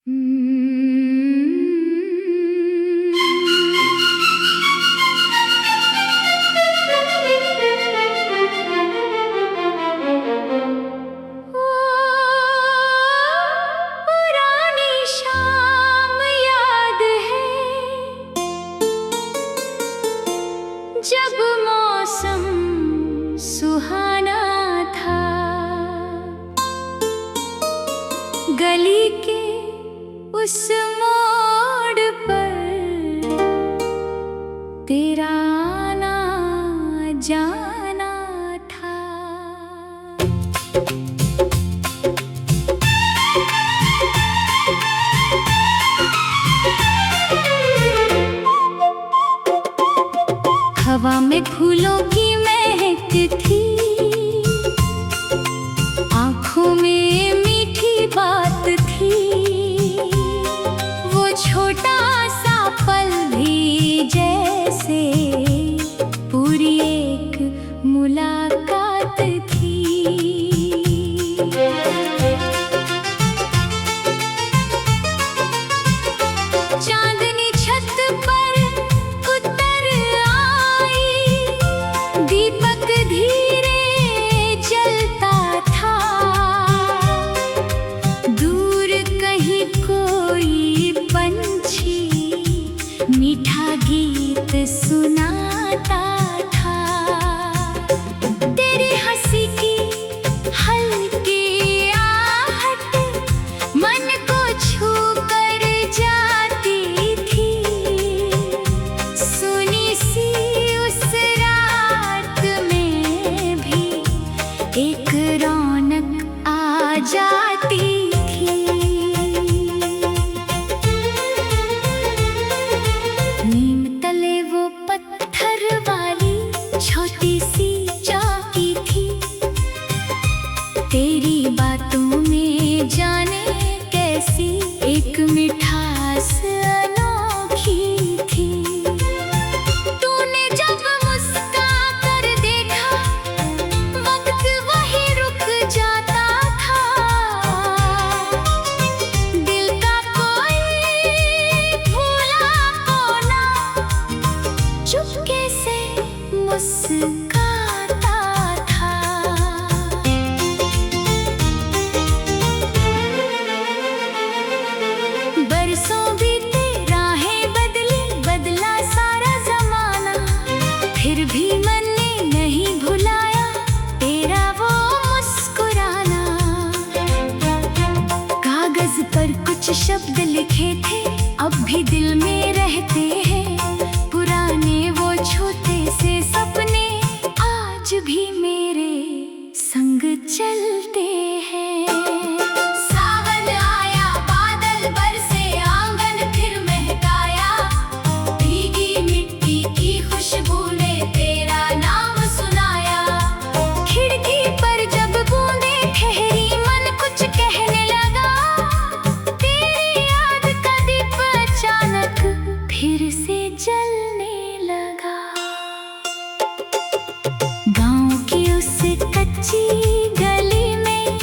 पुरानी शाम याद है जब मौसम सुहाना था। गली के उस मोड़ पर तेरा आना जाना था। हवा में फूलों की महक थी, आँखों में मीठी बात थी। वो छोटा सा पल भी जैसे पूरी एक मुलाकात थी। चांदनी छत पर उतर आई, दीपक धीरे जलता था। दूर कहीं कोई पंछी मीठा गीत सुनाता था। तेरी हंसी की हल्की आहट मन को छू कर जाती थी। सुनी सी उस रात में भी एक रौनक आ जाती थी। नीम तले वो पत्थर वाली छोटी सी चौकी थी। तेरी बातों में जाने कैसी एक मिठास अनोखी थी। तूने जब मुस्का कर देखा, वक्त वहीं रुक जाता था। दिल का कोई भूला कोना चुपके से मुस्काता था। बरसों बीते, राहें बदली, बदला सारा जमाना। फिर भी मन ने नहीं भुलाया तेरा वो मुस्कुराना। कागज पर कुछ शब्द लिखे थे, अब भी दिल में रहते हैं। पुराने वो छोटे से सपने आज भी मेरे संग चलते हैं। सावन आया, बादल बरसे, आंगन फिर महकाया। भीगी मिट्टी की खुशबू ने तेरा नाम सुनाया। खिड़की पर जब बूंदें ठहरी, मन कुछ कहने लगा। तेरी याद का दीप अचानक फिर से जलने लगा। गाँव की उस कच्ची गली में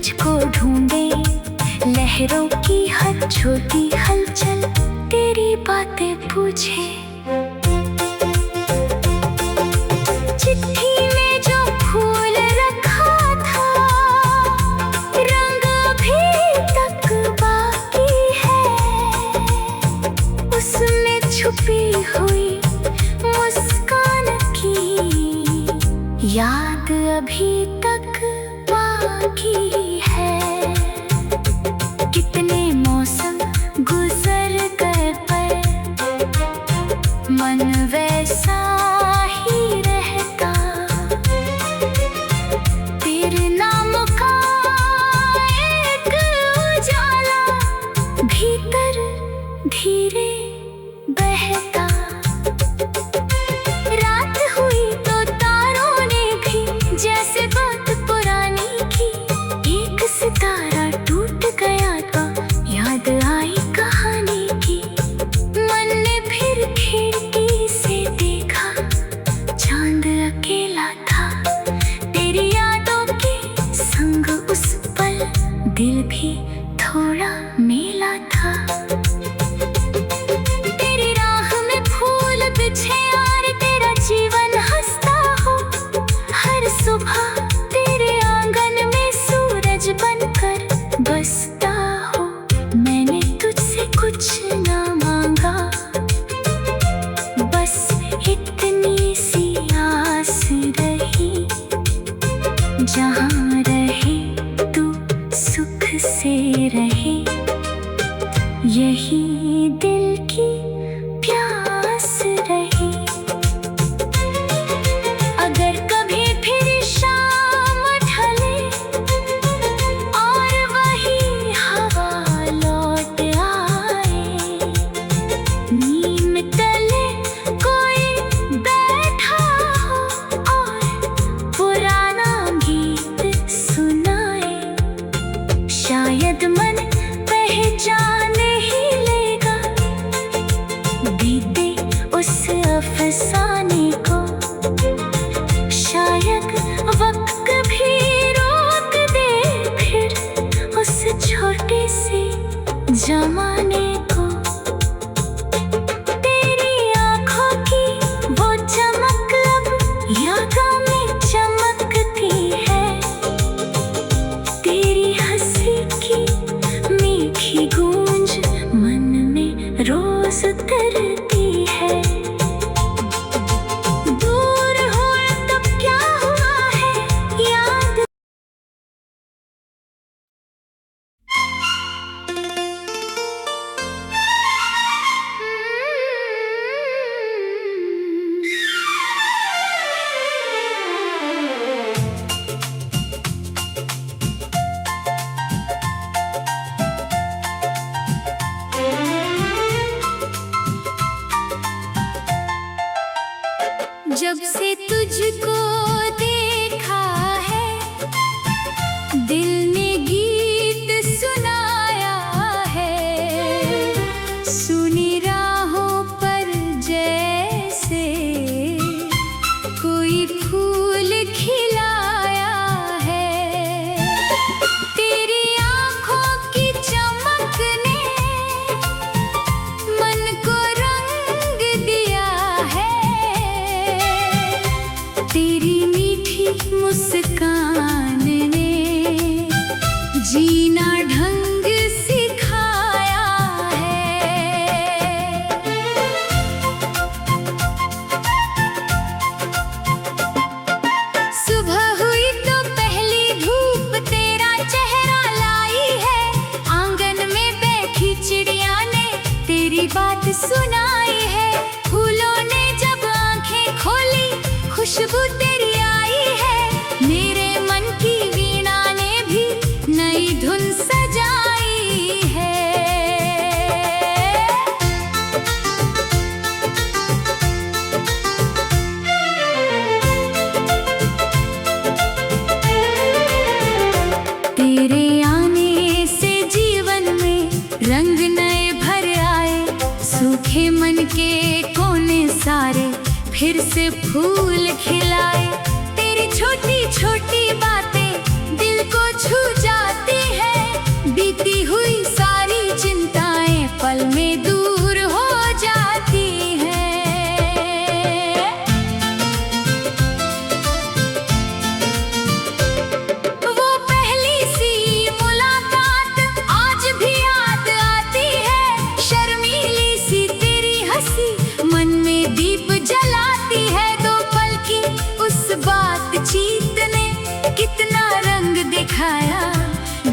तुझको ढूंढे, लहरों की हर छोटी हलचल तेरी बातें पूछे। चिट्ठी में जो फूल रखा था, रंग अभी तक बाकी है, उसमें छुपी हुई मुस्कान की याद अभी तक बाकी है। कितने मौसम गुजर गए पर मन वैसा ही रहता, तेरे नाम का एक उजाला भीतर धीरे बहता। रात हुई तो तारों ने भी जैसे बात पुरानी की, एक सितारा टूट गया तो याद आई कहानी की। मन ने फिर खिड़की से देखा, चांद अकेला था, तेरी यादों के संग उस पल दिल भी थोड़ा मेला था। तेरी राह में फूल बिछे और तेरा जीवन हंसता हो, हर सुबह तेरे आंगन में सूरज बनकर बसता हो। मैंने तुझसे कुछ ना मांगा, बस इतनी सी आस रही, जहाँ रहे तू सुख से रहे, यही दिल की प्यास रही। अगर कभी फिर शाम ढले और वही हवा लौट आए, नीम तले कोई बैठा हो और पुराना गीत सुनाए, शायद मन पहचान ही लेगा बीते उस अफसाने को। शायद वक्त भी रोक दे फिर उस छोटे से जमाने को। तेरी आंखों की वो चमक अब यादों में चमकती है, तेरी हंसी की मीठी गूंज मन में रोज उतरती है। दूर हो तब क्या हुआ है याद।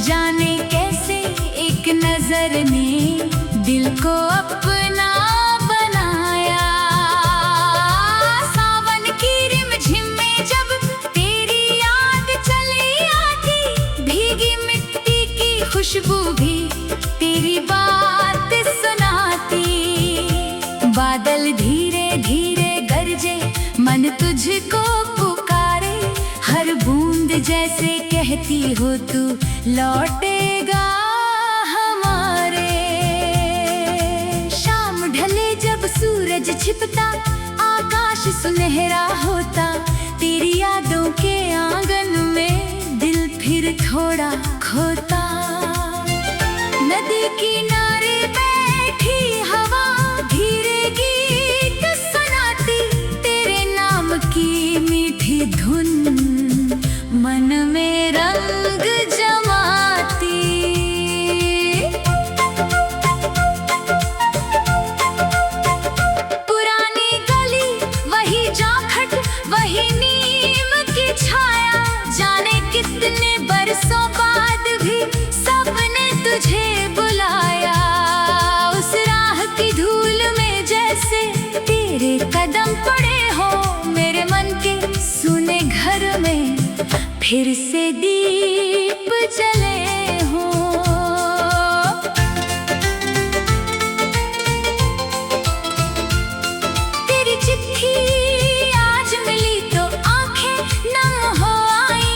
जाने कैसे एक नजर ने दिल को अपना बनाया। सावन की रिमझिम में जब तेरी याद चली आती, भीगी मिट्टी की खुशबू भी तेरी बात सुनाती। बादल धीरे धीरे गरजे, मन तुझको पुकारे, हर बूंद जैसे कहती हो तू लौटेगा हमारे। शाम ढले जब सूरज छिपता, आकाश सुनहरा होता, तेरी यादों के आंगन में दिल फिर थोड़ा खोता। नदी किनारे बैठी हवा धीरे गीत सुनाती, तेरे नाम की मीठी धुन मन में रंग जमाती। पुरानी गली वही चौखट, वही नीम की छाया, जाने कितने बरसों बाद भी सबने तुझे बुलाया। उस राह की धूल में जैसे तेरे कदम पड़े हो, मेरे मन के सुने घर में फिर से दीप जले हो। तेरी चिट्ठी आज मिली तो आंखें नम हो आई,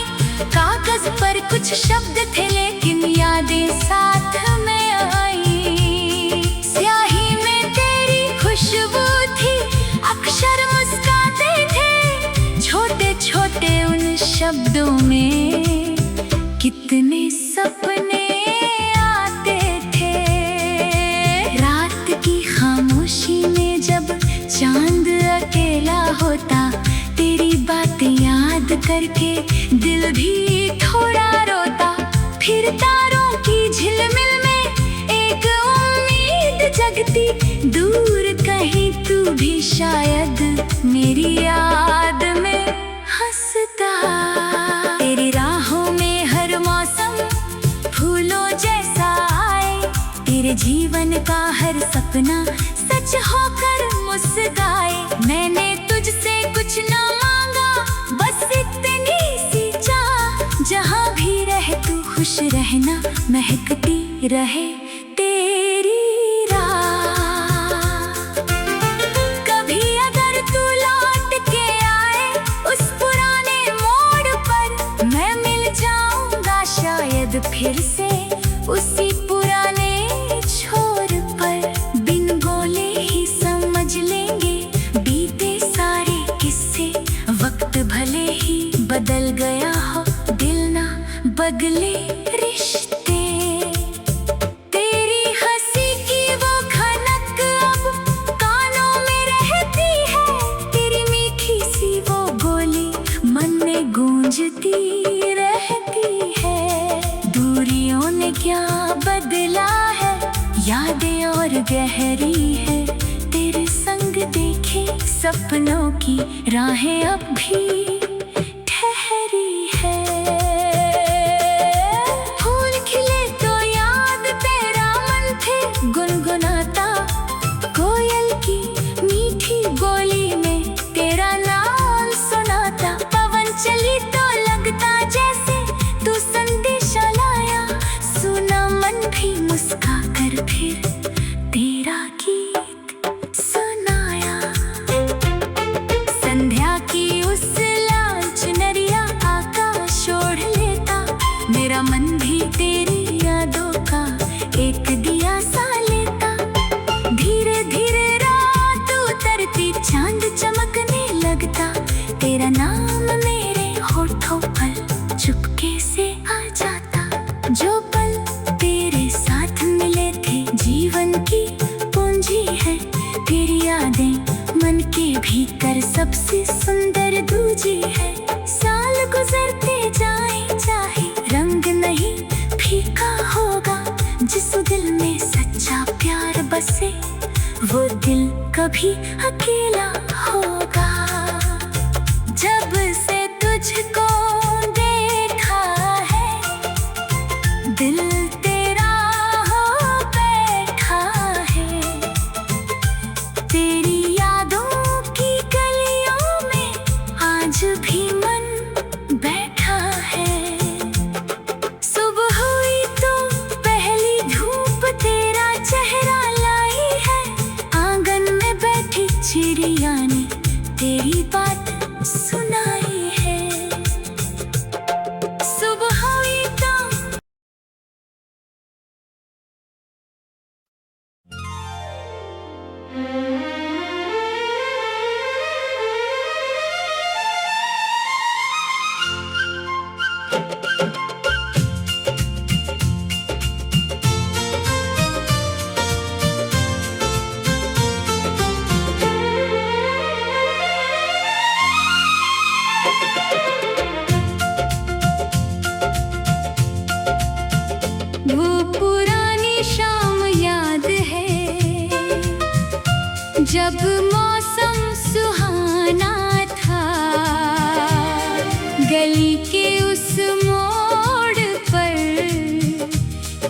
कागज पर कुछ शब्द थे लेकिन यादें साथ में आई। स्याही में तेरी खुशबू थी, अक्षर मुस्काते थे, छोटे छोटे उन शब्दों में कितने सपने आते थे। रात की खामोशी में जब चांद अकेला होता, तेरी बातें याद करके दिल भी थोड़ा रोता। फिर तारों की झिलमिल में एक उम्मीद जगती, दूर कहीं तू भी शायद मेरी याद में हंसता। तेरी राहों में हर मौसम फूलों जैसा आए, तेरे जीवन का हर सपना सच होकर मुस्काए। मैंने तुझसे कुछ ना मांगा, बस इतनी सी चाह, जहाँ भी रहे तू खुश रहना, महकती रहे तेरी राह। कभी अगर तू लौट के आए उस पुराने मोड़ पर, मैं मिल जाऊंगा शायद फिर से उसी पुराने छोर पर। बिन बोले ही समझ लेंगे बीते सारे किस्से, वक्त भले ही बदल गया हो, दिल ना बदले रिश्ते। तेरी हंसी की वो खनक अब कानों में रहती है, तेरी मीठी सी वो बोली मन में गूंजती रहती है। दूरियों ने क्या बदला है, यादें और गहरी है, तेरे संग देखे सपनों की राहें अब भी ठहरी है। फूल खिले तो याद तेरा मन थे गुनगुनाता, कोयल की मीठी बोली में तेरा नाम सुनाता। पवन चली तो लगता जैसे तू संदेशा लाया, सुना मन भी मुस्का कर फिर तेरा गीत सुनाया। संध्या की उस लाल चुनरिया आकाश ओढ़ लेता, मेरा मन भी तेरी यादों का एक दिया सा लेता। धीरे धीरे रात उतरती, चांद चमकने लगता, तेरा नाम मेरे होठों पर चुपके से आ जाता। जो पल तेरे साथ मिले थे जीवन की पूंजी है, तेरी यादें मन के भीतर सबसे सुंदर दूजी है। साल गुजरते जाए चाहे रंग नहीं फीका होगा, जिस दिल में सच्चा प्यार बसे वो दिल कभी अकेला होगा। जब से तुझको देखा है पुरानी शाम याद है, जब मौसम सुहाना था। गली के उस मोड़ पर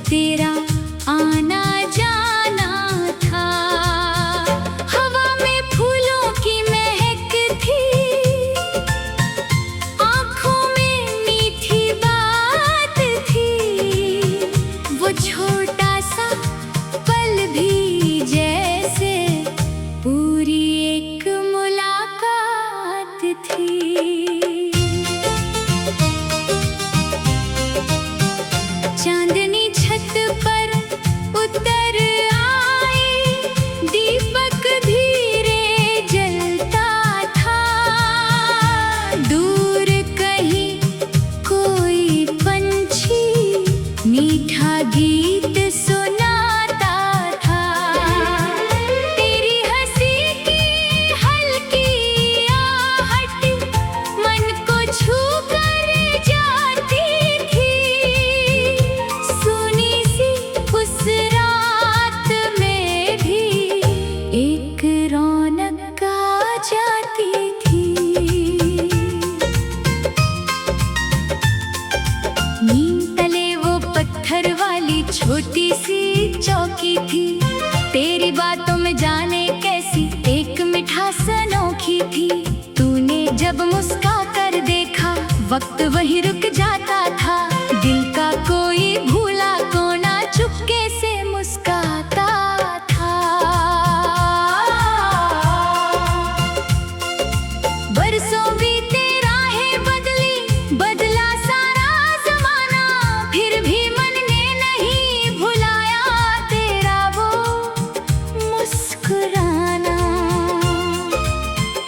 तेरा आना जाना था। हवा में फूलों की महक थी, आँखों में मीठी बात थी। वो छोटा सा पल भी जैसे पूरी एक मुलाकात थी। चांदनी छत पर उतर आई, दीपक धीरे जलता था। दूर कहीं कोई पंछी मीठा गीत सुनाता था। तेरी हंसी की हल्की आहट मन को छू कर जाती थी। सुनी सी उस रात में भी एक रौनक आ जाती थी। नीम तले वो पत्थर वाली छोटी सी चौकी थी। तेरी बातों में जाने कैसी एक मिठास अनोखी थी। तूने जब मुस्का कर देखा, वक्त वहीं रुक जाता था। दिल का कोई भूला कोना चुपके से मुस्काता था। बरसों बीते, राहें बदली, बदला सारा जमाना, फिर भी मन ने नहीं भुलाया तेरा वो मुस्कुराना।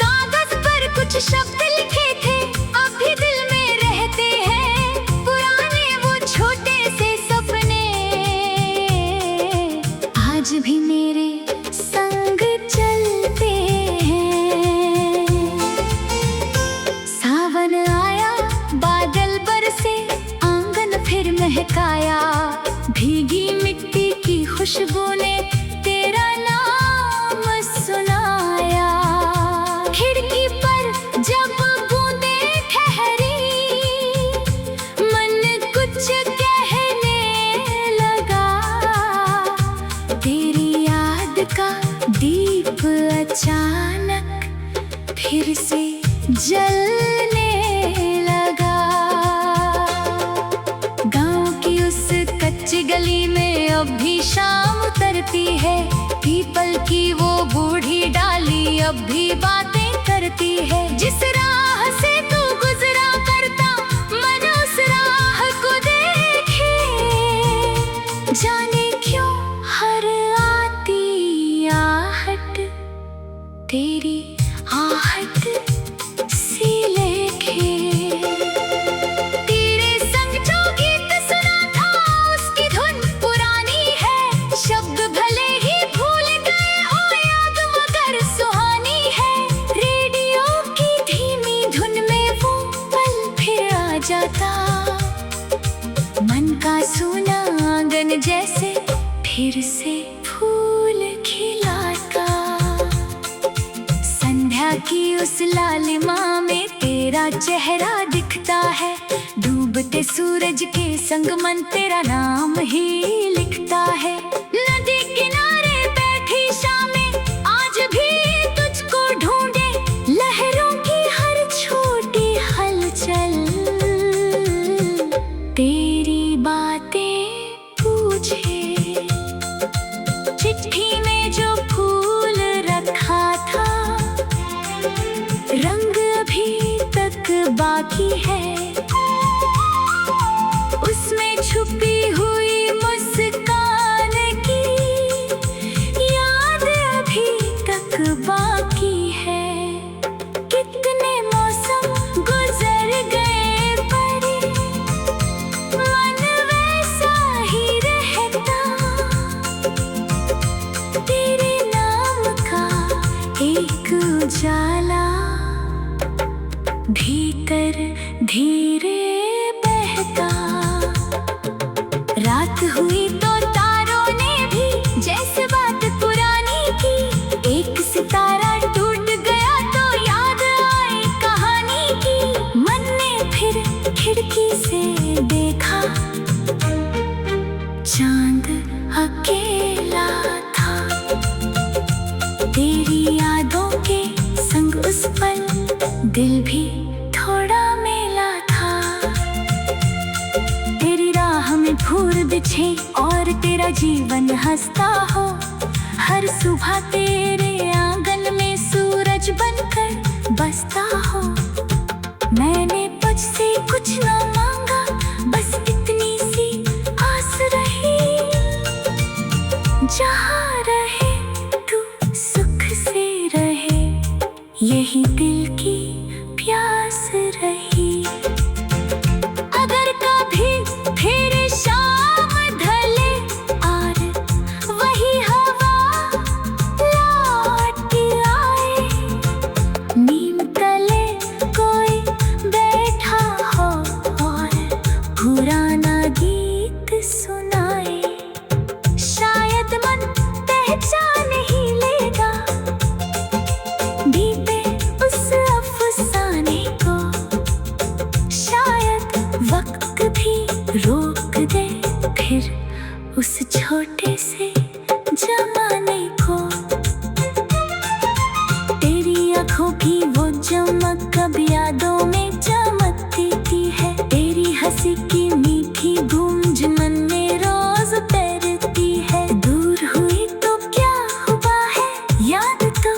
कागज पर कुछ शब्द लिखे थे, अब भी दिल में रहते हैं। पुराने वो छोटे से सपने आज भी मेरे संग चलते हैं। सावन आया, बादल बरसे, आंगन फिर महकाया। भीगी मिट्टी की खुशबू ने तेरा नाम सुनाया। खिड़की पर जब बूंदें ठहरी, मन कुछ कहने लगा। तेरी याद का दीप अचानक फिर से जलने लगा। गांव की उस कच्ची गली में अब भी शाम उतरती है। पीपल की वो बूढ़ी डाली अब भी बातें करती है। जिस राह से तू गुजरा करता, मन उस राह को देखे। जाने क्यों हर आती आहट तेरी आहट सी लेखे। तेरे संग जो गीत सुना था, उसकी धुन पुरानी है। शब्द भले ही भूल गए हो, याद मगर सुहानी है। रेडियो की धीमी धुन में वो पल फिर आ जाता। मन का सूना आंगन जैसे फिर से फूल खिलाता। संध्या की उस लालिमा में तेरा चेहरा दिखता है। डूबते सूरज के संग मन तेरा नाम ही लिखता है। नदी किनारे बैठी शामें आज भी तुझको ढूंढे। लहरों की हर छोटी हलचल तेरी बातें पूछे। चिट्ठी में जो फूल रखा था, रंग अभी तक बाकी है। उसमें छुपी हुई मुस्कान की याद अभी तक बाकी है। कितने मौसम गुजर गए पर मन वैसा ही रहता। तेरे नाम का एक उजाला भीतर धीरे बहता। फूल बिछे और तेरा जीवन हंसता हो। हर सुबह तेरे आंगन में सूरज बनकर बसता हो। मैंने तुझसे कुछ ना मांगा, बस इतनी सी आस रही। जहाँ रहे तू सुख से रहे, यही दिल की प्यास रही। अगर कभी फिर शाम ढले और वही हवा लौट आए, नीम तले कोई बैठा हो और पुराना गीत सुनाए, शायद मन पहचान ही लेगा बीते उस अफसाने को। शायद वक्त भी रोक दे फिर उस छोटे से जमाने को। तेरी आंखों की वो चमक अब यादों में चमकती है। तेरी हंसी की मीठी गूंज मन में रोज तैरती है। दूर हुई तो क्या हुआ है, याद तो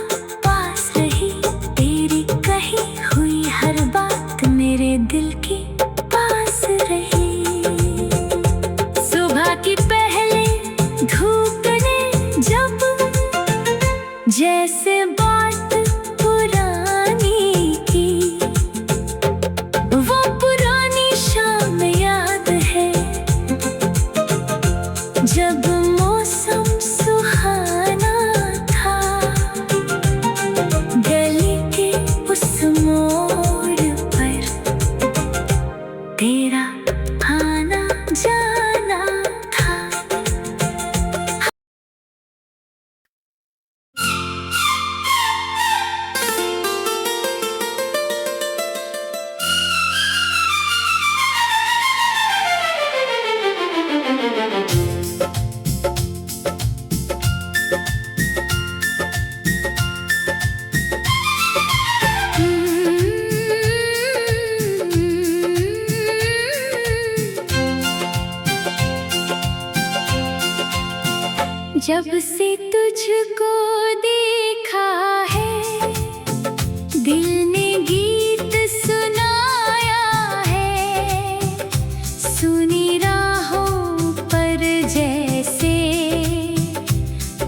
पास रही। तेरी कही हुई हर बात मेरे दिल की पास रही। सुबह की पहले धूप ने जब जैसे बात पुरानी की, वो पुरानी शाम याद है जब मौसम सुहाना था। गली के उस मोड़ पर तेरा आना जाना था। जब से तुझको देखा है, दिल ने गीत सुनाया है। सुनी राहों पर जैसे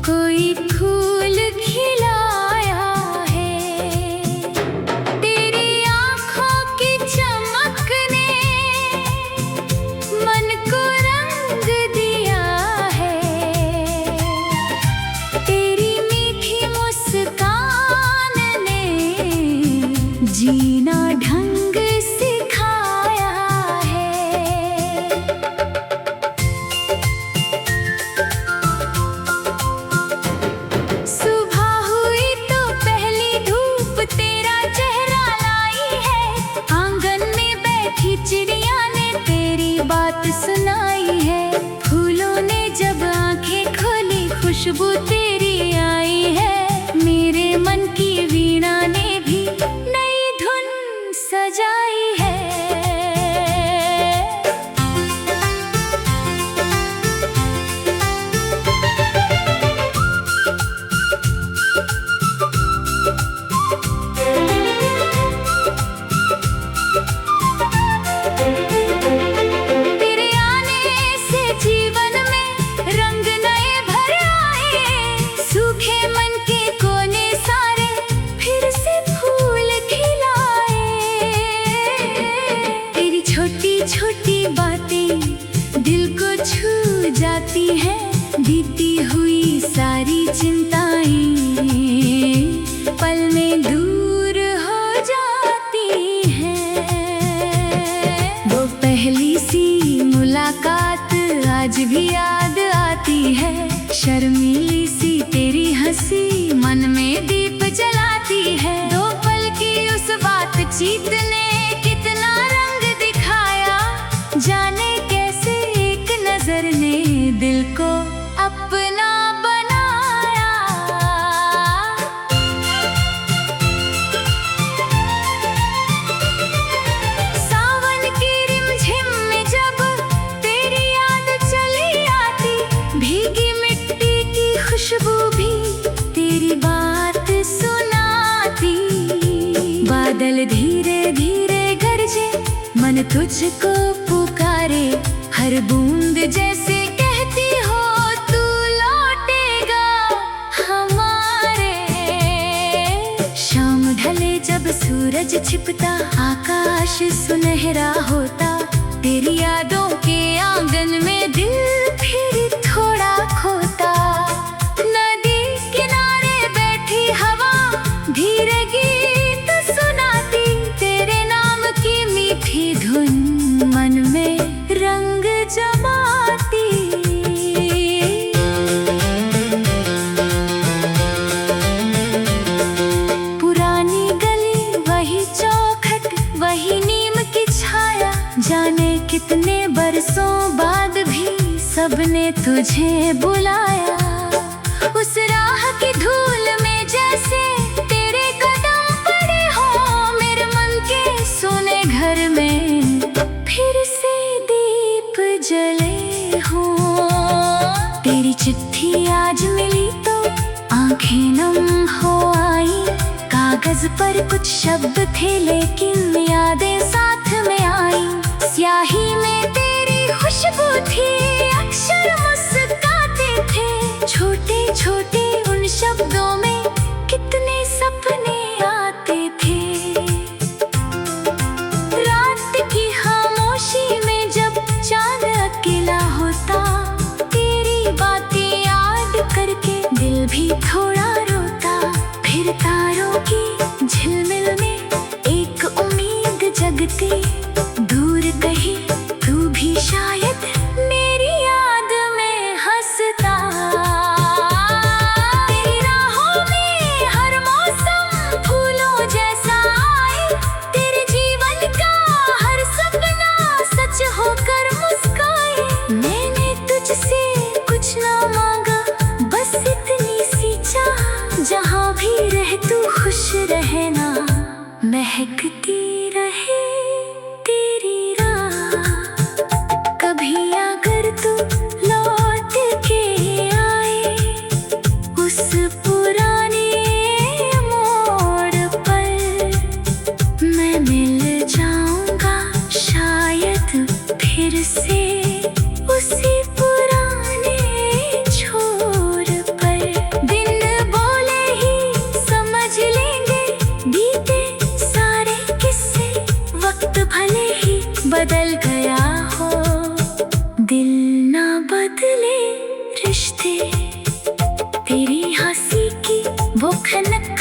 कोई फूल खिलाया है। तेरी आँखों की चमक ने मन को रंग दिया है। तेरी मीठी मुस्कान ने जीना ढंग सिखाया है। सुबह हुई तो पहली धूप तेरा चेहरा लाई है। आंगन में बैठी चिड़िया ने तेरी बात सुनाई है। फूलों ने जब आंखें खोली खुशबू तेरी आई है। मेरे मन की वीणा ने भी नई धुन सजाई है। तेरे आने से जीवन में रंग नए भर आए। सूखे मन के कोने सारे फिर से फूल खिलाए। तेरी छोटी छोटी बातें दिल को छू जाती हैं। बीती हुई सारी चिंताएं पल में दूर हो जाती हैं। वो पहली सी मुलाकात आज भी याद आती है। शर्मीली सी तेरी हंसी मन में दीप जलाती है। दो पल की उस बातचीत ने कितना रंग दिखाया। जाने कैसे एक नजर ने दिल को अपना बनाया। सावन की रिमझिम में जब तेरी याद खुशबू भी तेरी बात सुनाती। बादल धीरे धीरे गरजे, मन तुझको पुकारे, हर बूंद जैसे कहती हो तू लौटेगा हमारे। शाम ढले जब सूरज छिपता, आकाश सुनहरा होता, तेरी यादों के आंगन में दिल फिर थोड़ा खोता। नदी किनारे बैठी हवा धीरे गीत सुनाती, तेरे नाम की मीठी धुन मन में रंग जमाती। पुरानी गली वही चौखट, वही नीम की छाया, जाने कितने बरसों बाद भी सबने तुझे बुलाया। उस राह की धूल में जैसे तेरे कदम पड़े हो, मेरे मन के सोने घर में फिर से दीप जले हो। तेरी चिट्ठी आज मिली तो आंखें नम हो आई, कागज पर कुछ शब्द थे लेकिन यादें साथ में आई। स्याही में तेरी खुशबू थी, अक्षर मुस्कुराते थे, छोटे छोटे उन शब्दों में कितने सपने आते थे। रात की खामोशी में जब चांद अकेला होता, तेरी बातें याद करके दिल भी थोड़ा रोता। फिर तारों की झिलमिल में एक उम्मीद जगती, दूर कहीं तू भी शायद मेरी याद में हंसता। तेरी राहों में हर मौसम फूलों जैसा आए, तेरे जीवन का हर सपना सच होकर मुस्काए। मैंने तुझसे कुछ ना मांगा, बस इतनी सी चाह, जहाँ भी रह तू खुश रहना, महकती रहे तेरी राह। कभी अगर तू लौट के आए उस पुराने मोड़ पर, मैं मिल जाऊंगा शायद फिर से उसी पुराने छोर पर। दिन बोले ही समझ लेंगे बीते सारे किस्से, वक्त भले ही बदल गया हो, दिल ना बदले रिश्ते। तेरी हंसी की वो खनक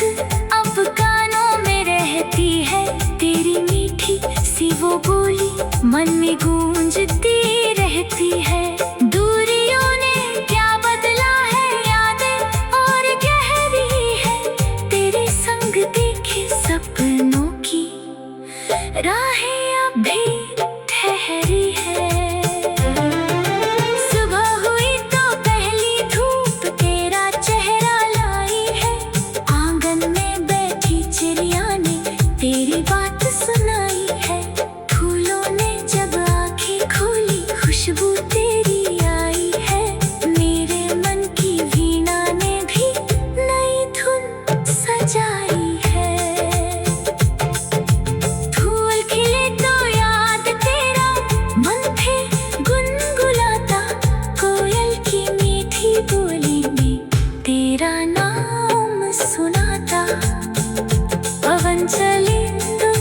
अब कानों में रहती है, तेरी मीठी सी वो बोली मन में गूंजती रहती है। दूरियों ने क्या बदला है, यादें और गहरी है, तेरे संग देखे सपनों की राहें अब भी ठहरी है। सुबह हुई तो पहली धूप तेरा चेहरा लाई है, आंगन में बैठी चिड़िया ने तेरी बात सुनाई है। फूलों ने जब आंखें खोली खुशबू तेरी आई है, मेरे मन की वीणा ने भी नई धुन सजाई है। फूल खिले तो याद तेरा मन थे गुनगुलाता, कोयल की मीठी बोली में तेरा नाम सुनाता। पवन चले तो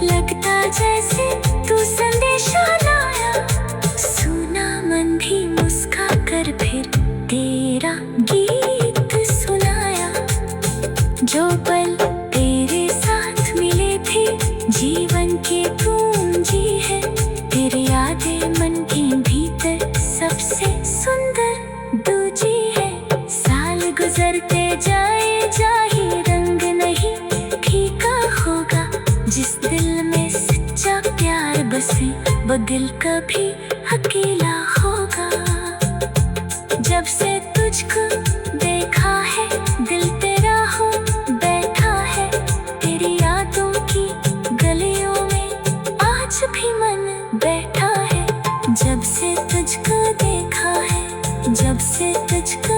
लगता जैसे तू संदेशा लाया, सुना मन भी मुस्का कर फिर तेरा गीत सुनाया। जो पल तेरे साथ मिले थे जीवन के पूंजी है, तेरी यादें मन के भीतर सबसे सुंदर दूजी है। साल गुजरते जाए जाही रंग नहीं फीका होगा, जिस दिल में सच्चा प्यार बसे वो दिल कभी अकेला होगा। जब से तुझको देखा है दिल तेरा हो बैठा है, तेरी यादों की गलियों में आज भी मन बैठा है। जब से तुझको देखा है, जब से तुझको